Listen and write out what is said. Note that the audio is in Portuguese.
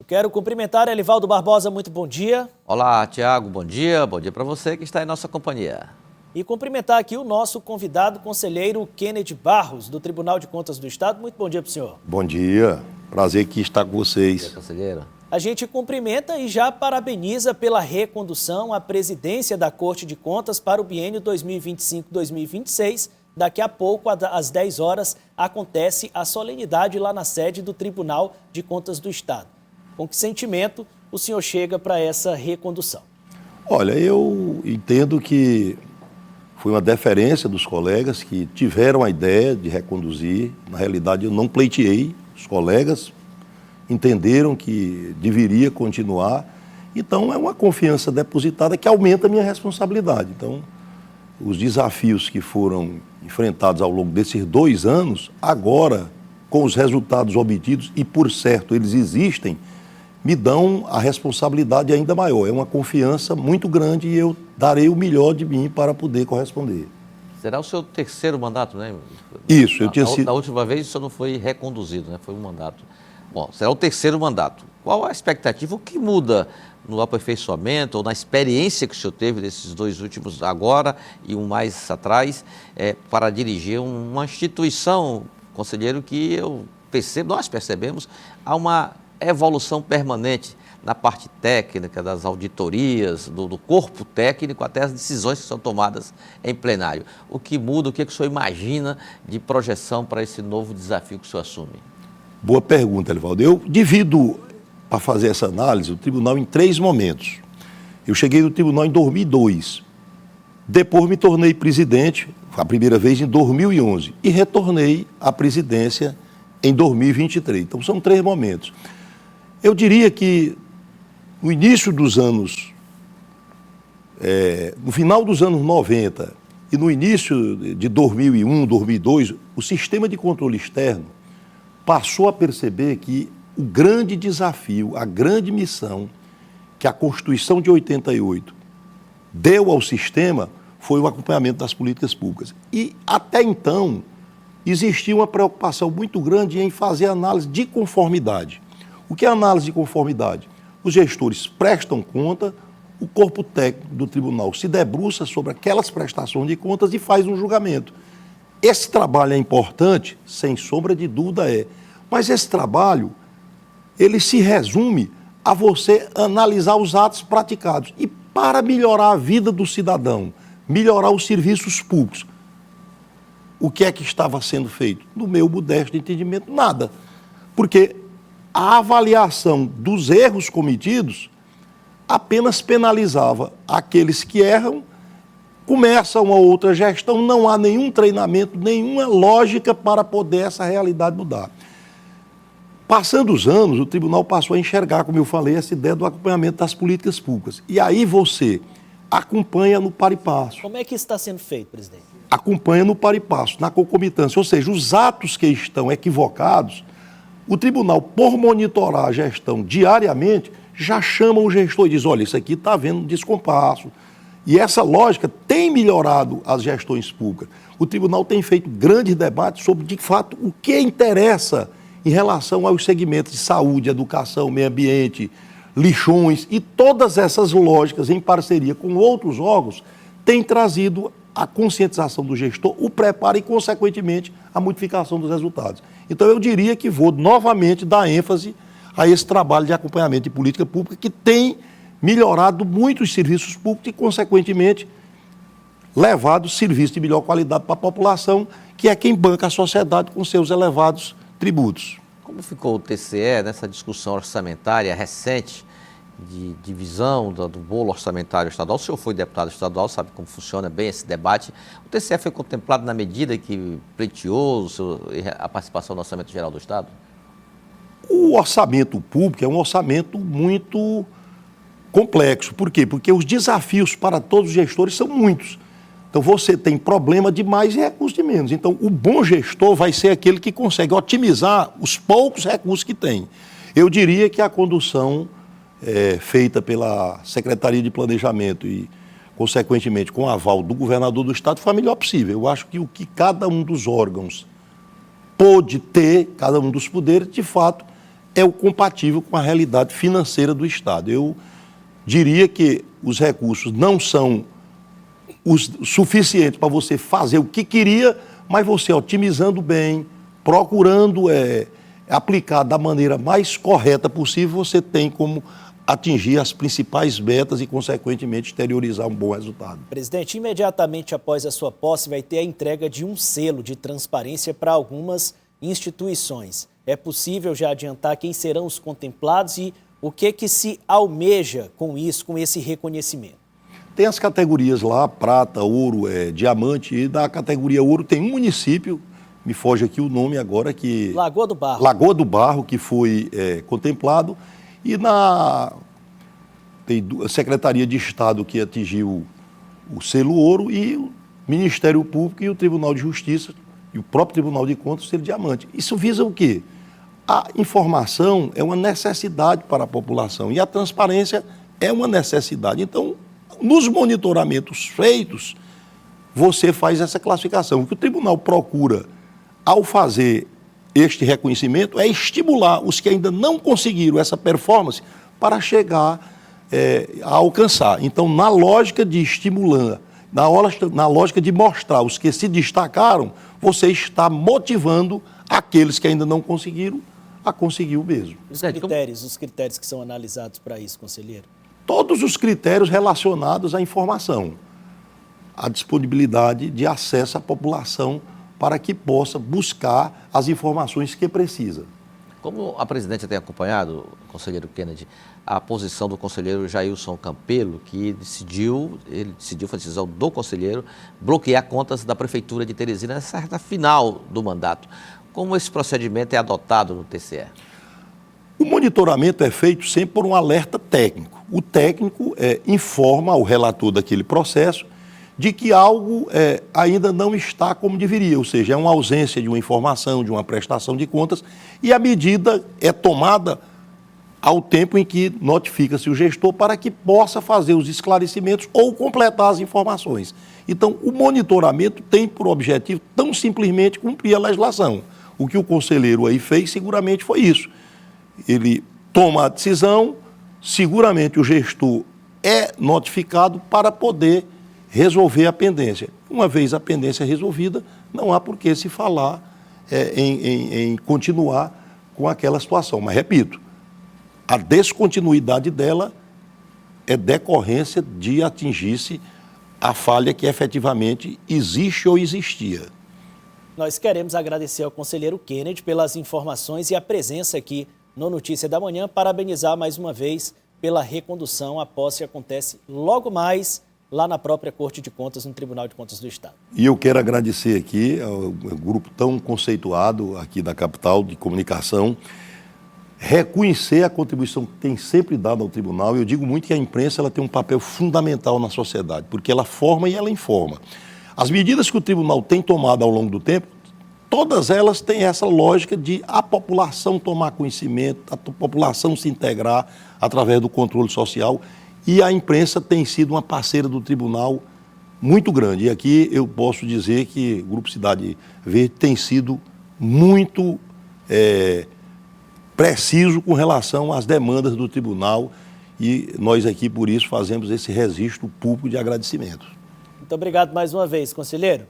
Quero cumprimentar Elivaldo Barbosa, muito bom dia. Olá, Tiago, bom dia para você que está em nossa companhia. E cumprimentar aqui o nosso convidado, conselheiro Kennedy Barros, do Tribunal de Contas do Estado. Muito bom dia para o senhor. Bom dia, prazer aqui estar com vocês. Bom dia, conselheiro. A gente cumprimenta e já parabeniza pela recondução à presidência da Corte de Contas para o biênio 2025-2026. Daqui a pouco, às 10 horas, acontece a solenidade lá na sede do Tribunal de Contas do Estado. Com que sentimento o senhor chega para essa recondução? Olha, eu entendo que foi uma deferência dos colegas que tiveram a ideia de reconduzir. Na realidade, eu não pleiteei, os colegas entenderam que deveria continuar. Então, é uma confiança depositada que aumenta a minha responsabilidade. Então, os desafios que foram enfrentados ao longo desses 2 anos, agora, com os resultados obtidos, e por certo eles existem, me dão a responsabilidade ainda maior. É uma confiança muito grande e eu darei o melhor de mim para poder corresponder. Será o seu 3º mandato, né? Isso, eu tinha sido... Na última vez o senhor não foi reconduzido, né? Foi um mandato. Bom, será o 3º mandato. Qual a expectativa? O que muda no aperfeiçoamento ou na experiência que o senhor teve desses 2 últimos agora e um mais atrás para dirigir uma instituição, conselheiro, que nós percebemos, há uma evolução permanente na parte técnica, das auditorias, do corpo técnico, até as decisões que são tomadas em plenário. O que muda, o que o senhor imagina de projeção para esse novo desafio que o senhor assume? Boa pergunta, Elivaldo. Eu divido, para fazer essa análise, o tribunal em 3 momentos. Eu cheguei no tribunal em 2002, depois me tornei presidente, a primeira vez em 2011, e retornei à presidência em 2023. Então, são 3 momentos. Eu diria que no início dos anos, no final dos anos 90 e no início de 2001, 2002, o sistema de controle externo passou a perceber que o grande desafio, a grande missão que a Constituição de 88 deu ao sistema foi o acompanhamento das políticas públicas. E até então existia uma preocupação muito grande em fazer análise de conformidade. O que é análise de conformidade? Os gestores prestam conta, o corpo técnico do tribunal se debruça sobre aquelas prestações de contas e faz um julgamento. Esse trabalho é importante, sem sombra de dúvida mas esse trabalho, ele se resume a você analisar os atos praticados. E para melhorar a vida do cidadão, melhorar os serviços públicos, o que é que estava sendo feito? No meu modesto entendimento, nada. Porque a avaliação dos erros cometidos apenas penalizava aqueles que erram, começa uma outra gestão, não há nenhum treinamento, nenhuma lógica para poder essa realidade mudar. Passando os anos, o tribunal passou a enxergar, como eu falei, essa ideia do acompanhamento das políticas públicas. E aí você acompanha no par e passo. Como é que isso está sendo feito, presidente? Acompanha no par e passo, na concomitância. Ou seja, os atos que estão equivocados, o tribunal, por monitorar a gestão diariamente, já chama o gestor e diz, olha, isso aqui está havendo um descompasso. E essa lógica tem melhorado as gestões públicas. O tribunal tem feito grandes debates sobre, de fato, o que interessa em relação aos segmentos de saúde, educação, meio ambiente, lixões, e todas essas lógicas, em parceria com outros órgãos, têm trazido a conscientização do gestor, o preparo e, consequentemente, a modificação dos resultados. Então, eu diria que vou novamente dar ênfase a esse trabalho de acompanhamento de política pública que tem melhorado muito os serviços públicos e, consequentemente, levado serviços de melhor qualidade para a população, que é quem banca a sociedade com seus elevados tributos. Como ficou o TCE nessa discussão orçamentária recente de divisão do bolo orçamentário estadual? O senhor foi deputado estadual, sabe como funciona bem esse debate. O TCE foi contemplado na medida que pleiteou a participação no Orçamento Geral do Estado? O orçamento público é um orçamento muito complexo. Por quê? Porque os desafios para todos os gestores são muitos. Então, você tem problema de mais e recursos de menos. Então, o bom gestor vai ser aquele que consegue otimizar os poucos recursos que tem. Eu diria que a condução feita pela Secretaria de Planejamento e, consequentemente, com o aval do governador do Estado, foi a melhor possível. Eu acho que o que cada um dos órgãos pôde ter, cada um dos poderes, de fato, é o compatível com a realidade financeira do Estado. Eu diria que os recursos não são os suficientes para você fazer o que queria, mas você otimizando bem, procurando aplicar da maneira mais correta possível, você tem como atingir as principais metas e, consequentemente, exteriorizar um bom resultado. Presidente, imediatamente após a sua posse, vai ter a entrega de um selo de transparência para algumas instituições. É possível já adiantar quem serão os contemplados e o que se almeja com isso, com esse reconhecimento? Tem as categorias lá, prata, ouro, diamante, e da categoria ouro tem um município, me foge aqui o nome agora, que... Lagoa do Barro. Lagoa do Barro, que foi contemplado, e tem a Secretaria de Estado que atingiu o selo ouro, e o Ministério Público e o Tribunal de Justiça, e o próprio Tribunal de Contas, o selo diamante. Isso visa o quê? A informação é uma necessidade para a população, e a transparência é uma necessidade. Então, nos monitoramentos feitos, você faz essa classificação. O que o tribunal procura, ao fazer este reconhecimento, é estimular os que ainda não conseguiram essa performance para chegar a alcançar. Então, na lógica de estimular, na lógica de mostrar os que se destacaram, você está motivando aqueles que ainda não conseguiram a conseguir o mesmo. Os critérios que são analisados para isso, conselheiro? Todos os critérios relacionados à informação, a disponibilidade de acesso à população para que possa buscar as informações que precisa. Como a presidente tem acompanhado, conselheiro Kennedy, a posição do conselheiro Jailson Campelo, que foi a decisão do conselheiro, bloquear contas da Prefeitura de Teresina nessa reta final do mandato. Como esse procedimento é adotado no TCE? O monitoramento é feito sempre por um alerta técnico. O técnico informa ao relator daquele processo de que algo ainda não está como deveria, ou seja, é uma ausência de uma informação, de uma prestação de contas, e a medida é tomada ao tempo em que notifica-se o gestor para que possa fazer os esclarecimentos ou completar as informações. Então, o monitoramento tem por objetivo tão simplesmente cumprir a legislação. O que o conselheiro aí fez seguramente foi isso. Ele toma a decisão, seguramente o gestor é notificado para poder resolver a pendência. Uma vez a pendência resolvida, não há por que se falar em continuar com aquela situação. Mas, repito, a descontinuidade dela é decorrência de atingir-se a falha que efetivamente existe ou existia. Nós queremos agradecer ao conselheiro Kennedy pelas informações e a presença aqui no Notícia da Manhã, parabenizar mais uma vez pela recondução. A posse acontece logo mais lá na própria Corte de Contas, no Tribunal de Contas do Estado. E eu quero agradecer aqui ao grupo tão conceituado aqui da capital de comunicação, reconhecer a contribuição que tem sempre dado ao tribunal. Eu digo muito que a imprensa ela tem um papel fundamental na sociedade, porque ela forma e ela informa. As medidas que o tribunal tem tomado ao longo do tempo, todas elas têm essa lógica de a população tomar conhecimento, a população se integrar através do controle social, e a imprensa tem sido uma parceira do tribunal muito grande. E aqui eu posso dizer que o Grupo Cidade Verde tem sido muito preciso com relação às demandas do tribunal, e nós aqui, por isso, fazemos esse registro público de agradecimento. Muito obrigado mais uma vez, conselheiro.